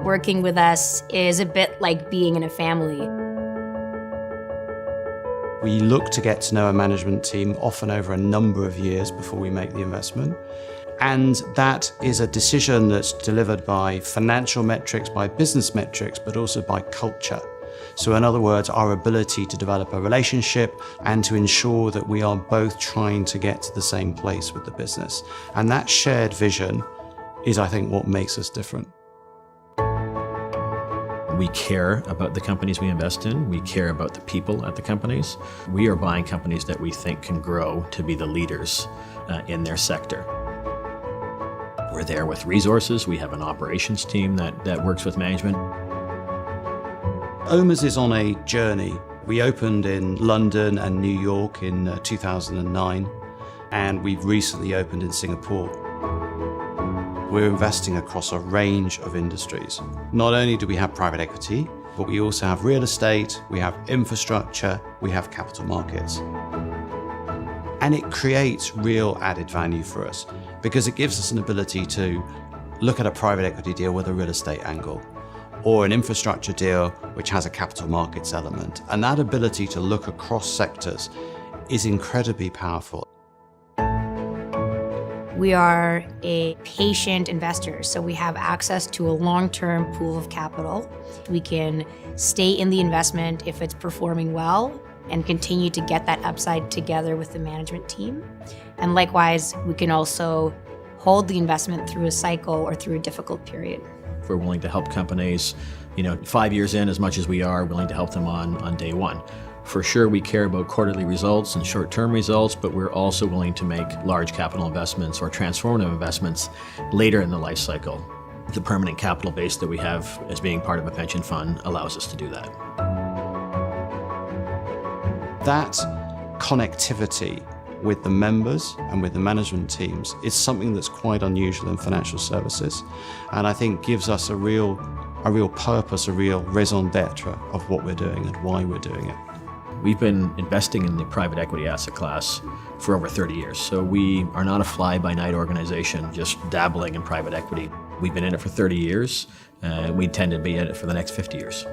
working with us is a bit like being in a family. We look to get to know a management team often over a number of years before we make the investment. And that is a decision that's delivered by financial metrics, by business metrics, but also by culture. So in other words, our ability to develop a relationship and to ensure that we are both trying to get to the same place with the business. And that shared vision is, I think, what makes us different. We care about the companies we invest in. We care about the people at the companies. We are buying companies that we think can grow to be the leaders in their sector. We're there with resources. We have an operations team that works with management. OMERS is on a journey. We opened in London and New York in 2009, and we've recently opened in Singapore. We're investing across a range of industries. Not only do we have private equity, but we also have real estate, we have infrastructure, we have capital markets. And it creates real added value for us because it gives us an ability to look at a private equity deal with a real estate angle, or an infrastructure deal which has a capital markets element. And that ability to look across sectors is incredibly powerful. We are a patient investor, so we have access to a long-term pool of capital. We can stay in the investment if it's performing well and continue to get that upside together with the management team. And likewise, we can also hold the investment through a cycle or through a difficult period. We're willing to help companies, 5 years in, as much as we are willing to help them on day one. For sure, we care about quarterly results and short-term results, but we're also willing to make large capital investments or transformative investments later in the life cycle. The permanent capital base that we have as being part of a pension fund allows us to do that. That connectivity with the members and with the management teams is something that's quite unusual in financial services, and I think gives us a real purpose, a real raison d'etre of what we're doing and why we're doing it. We've been investing in the private equity asset class for over 30 years, so we are not a fly-by-night organization just dabbling in private equity. We've been in it for 30 years, and we intend to be in it for the next 50 years.